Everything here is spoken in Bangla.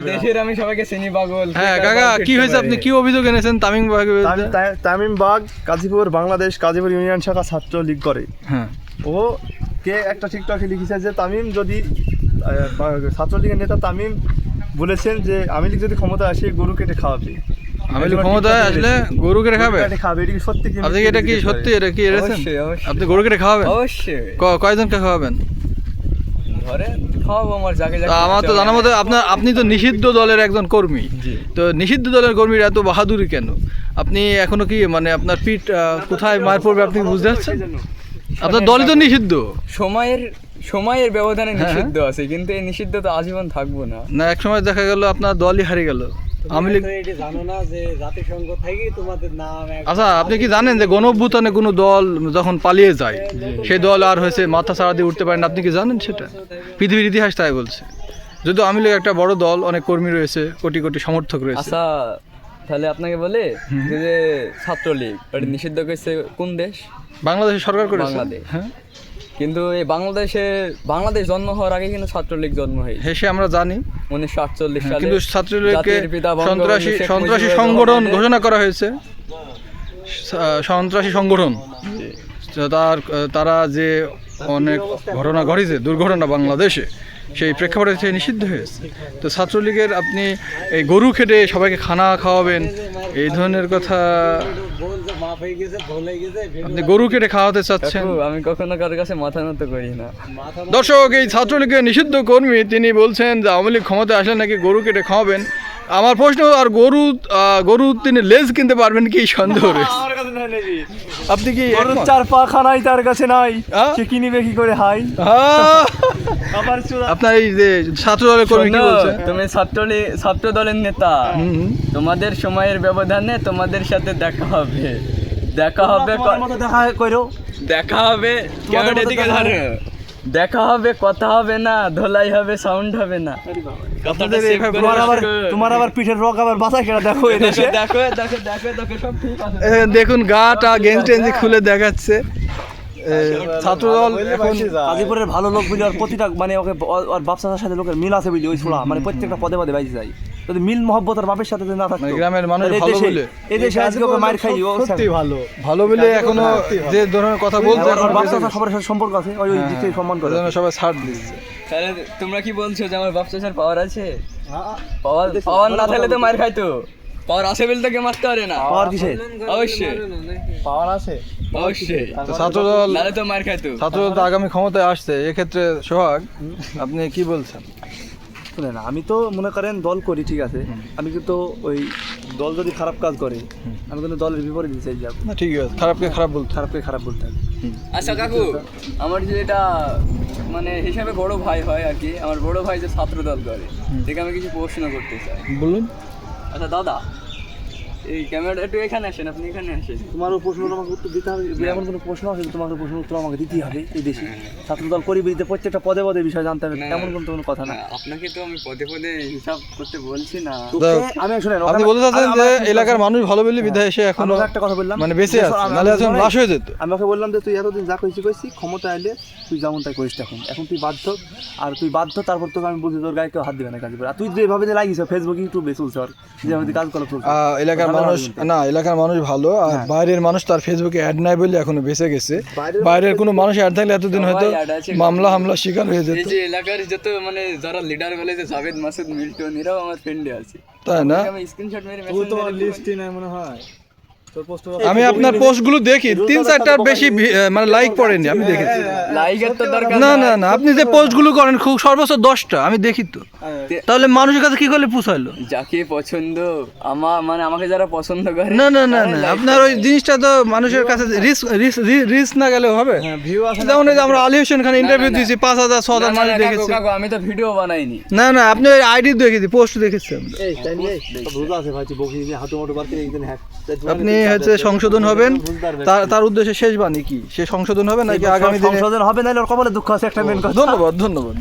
দেশের আমি সবাইকে চিনি পাগল। হ্যাঁ কাকা, কি হয়েছে? আপনি কি অভিযোগ এনেছেন তামিম বাগ? তামিম বাগ গাজীপুর বাংলাদেশ গাজীপুর ইউনিয়ন শাখা ছাত্র লীগ করে। হ্যাঁ, ও কে একটা টিকটকে লিখেছে যে তামিম যদি ছাত্রলীগের নেতা তামিম বলেছেন যে আমি লীগ যদি ক্ষমতা আসে গরু কেটে খাওয়াবে। আমি ক্ষমতায় আসলে গরু কেটে খাবে? খাবে, এটা কি সত্যি? কি আপনি এটা কি সত্যি? এটা কি এনেছেন? অবশ্যই, অবশ্যই। আপনি গরু কেটে খাওয়াবেন? অবশ্যই কয়জনকে খাওয়াবেন? ঘরে খাওয়াবো আমার যাকে যাকে। আমার তো জানার মতে আপনি তো নিষিদ্ধ দলের একজন কর্মী। তো নিষিদ্ধ দলের কর্মীর এত বাহাদুরি কেন? আপনি এখনো কি মানে আপনার পিঠ কোথায় মার পড়বে আপনি বুঝতে পারছেন? আপনার দলই তো নিষিদ্ধ। সময়ের ব্যবধানে নিষিদ্ধ আছে, কিন্তু এই নিষিদ্ধ তো আজীবন থাকবো না। না, এক সময় দেখা গেল আপনার দলই হারিয়ে গেল। আমি জানো না যে জাতিসংঘ থেকে তোমাদের নাম। আচ্ছা, আপনি কি জানেন যে গণঅভ্যুত্থানে কোনো দল যখন পালিয়ে যায় সেই দল আর হয়েছে মাথা ছাড়া দিয়ে উঠতে পারে না? আপনি কি জানেন সেটা? পৃথিবীর ইতিহাস তাই বলছে। যদিও আওয়ামী লীগ একটা বড় দল, অনেক কর্মী রয়েছে, কোটি কোটি সমর্থক রয়েছে। আচ্ছা, তাহলে আপনাকে বলে যে ছাত্রলীগ এটা নিষিদ্ধ করেছে কোন দেশ? বাংলাদেশের সরকার করেছে। বাংলাদেশ। হ্যাঁ, কিন্তু এই বাংলাদেশ জন্ম হওয়ার আগে কিন্তু ছাত্রলীগ জন্ম হয়েছে হ্যাঁ, সে আমরা জানি। 1948 সালে। কিন্তু ছাত্রলীগকে জাতির পিতা বঙ্গবন্ধু শেখ সন্ত্রাসী মুজিবুর সংগঠন রহমানের- ঘোষণা করা হয়েছে। সন্ত্রাসী সংগঠন। তারা যে অনেক ঘটনা ঘটেছে, দুর্ঘটনা বাংলাদেশে, সেই প্রেক্ষাপটে সে নিষিদ্ধ হয়েছে। তো ছাত্রলীগের আপনি এই গরু খেটে সবাইকে খানা খাওয়াবেন, এই ধরনের কথা আপনি গরু কেটে খাওয়াতে চাচ্ছেন? কাকু, আমি কখনো কারোর কাছে মাথা নত করি না। দর্শক, এই ছাত্রলীগের নিষিদ্ধ কর্মী তিনি বলছেন যে আওয়ামী লীগ ক্ষমতায় আসলে নাকি গরু কেটে খাওয়াবেন। আমার প্রশ্ন, আর গরু তিনি লেজ কিনতে পারবেন কি সন্দেহ রয়েছে? আপনি কি গরুর চার পা খানাই তার কাছে নাই, সে কিনিবে কি করে? হাই আপনার এই যে ছাত্র দলের কর্মী কি শোনো, বলছে? তুমি ছাত্র দলের নেতা, তোমাদের সময়ের ব্যবধানে তোমাদের সাথে দেখা হবে ক্যামেরা এদিকে ধরো। দেখা হবে, কথা হবে না, ধোলাই হবে, সাউন্ড হবে না। কথাটা save করে রাখো। তোমার আবার পিঠের রক আবার বাঁচা কেনা দেখো এদেশে। দেখো সব ঠিক আছে। দেখুন গাটা গেঞ্জি খুলে দেখাচ্ছে। ছাত্রদল এখন গাজীপুরের ভালো লোক বুঝি, আর প্রতিটা মানে ওকে ওর বাপসার সাথে লোকের মিল আছে বুঝলি, ওই ছোড়া মানে প্রত্যেকটা পদে পদে বাইরে যায়। যদি মিল মহব্বত আর বাপের সাথে যদি না থাকতো, মানে গ্রামের মানুষ ভালো বলে এই দেশে আজকে ওকে মার খাই ও সত্যি ভালো বলে এখনো যে ধরনের কথা বলছে, আর বাপসার সবার সাথে সম্পর্ক আছে, ওই দিক থেকে সম্মান করে। সবাই ছাড় দিচ্ছে। তাহলে তোমরা কি বলছো যে আমার বাপ চাচার পাওয়ার আছে? পাওয়ার না থাকলে তো মার খাইতো। পাওয়ার আছে বলে তাকে মারতে পারে না। পাওয়ার কিসে? অবশ্যই পাওয়ার আছে অবশ্যই। তো ছাত্রদল নাহলে তো মার খাইতো। তো আগামী ক্ষমতায় আসছে, এক্ষেত্রে সোহাগ আপনি কি বলছেন? শুনে না, আমি তো মনে করেন দল করি, ঠিক আছে, আমি কিন্তু ওই দল যদি খারাপ কাজ করে আমি কিন্তু দলের বিপরীতে চাই যাবো না, ঠিক আছে, খারাপকে খারাপ বলতে। খারাপকে খারাপ বলতে হবে। আচ্ছা কাকু, আমার যে এটা মানে হিসাবে বড় ভাই হয় আর কি, আমার বড় ভাই যে ছাত্র দল করে, দেখে আমি কিছু প্রশ্ন করতে চাই। বলুন। আচ্ছা দাদা, এই ক্যামেরাটা একটু এখানে আসেন, আপনি এখানে আসেন। তোমারও প্রশ্ন আমাকে উত্তর দিতে হবে। এমন কোনো প্রশ্ন আছে তোমার প্রশ্ন উত্তর আমাকে দিতেই হবে। এই দেশে ছাত্রদল পরিবৃত্তিতে প্রত্যেকটা পদে পদে বিষয় জানতে হবে, এমন কোনো কথা না। আপনাকে তো আমি পদে পদে হিসাব করতে বলছি না। আমি শুনেন, আপনি বলতে চাচ্ছেন যে এলাকার মানুষ ভালো বলে বিধায় এসে এখনো একটা কথা বললাম মানে বেঁচে আছে, নাহলে এখন লাশ হয়ে যেত। আমি ওকে বললাম যে তুই এতদিন যা কইছি ক্ষমতা এলে তুই যেমন তাই করিস, এখন তুই বাধ্য, আর তুই বাধ্য, তারপর তোকে আমি বলছি তোর গায়ে কেউ হাত দিবে না কাজ করে। আর তুই যেভাবে যে লাগিস ফেসবুক ইউটিউবে চলছে, আর যেভাবে কাজ করা চলছে, এলাকার মানুষ না, এলাকার মানুষ ভালো, আর বাইরের মানুষ তার ফেসবুকে অ্যাড নাই বলে এখনো বেঁচে গেছে। বাইরের কোনো মানুষ অ্যাড থাকলে এতদিন হয়তো হামলা শিকার হয়ে যেত। এই যে এলাকার যত মানে যারা লিডার বলে যে জাভেদ মাসুদ মিল্টন, এরাও আমার ফ্রেন্ডে আছে, তাই না? আমি স্ক্রিনশট মেরে মেসেজ মনে হয় আমি আপনার পোস্টগুলো দেখি, 3-4টার বেশি মানে লাইক পড়েনি, আমি দেখেছি। লাইকের তো দরকার না, আপনি যে পোস্টগুলো করেন খুব সর্বোচ্চ 10টা আমি দেখি তো। তাহলে মানুষের কাছে কি করলে পৌঁছাইলো? যাকে পছন্দ মানে আমাকে যারা পছন্দ করে। না, আপনার ওই জিনিসটা তো মানুষের কাছে রিস্ক না গেলেও হবে। যেমন এই যে আমরা আলী হোসেন খান ইন্টারভিউ দিয়েছি, 5,000-6,000 মানুষ দেখেছি। আমি তো ভিডিও বানাইনি। না, আপনি ওই আইডি দেখেছি, পোস্ট দেখেছি আমরা। আপনি হচ্ছে সংশোধন হবেন, তার উদ্দেশ্যে শেষ বাণী কি? সে সংশোধন হবে নাকি আগামী দিনে সংশোধন হবে, নাহলে ওর কপালে দুঃখ আছে একটা মেন কথা। ধন্যবাদ।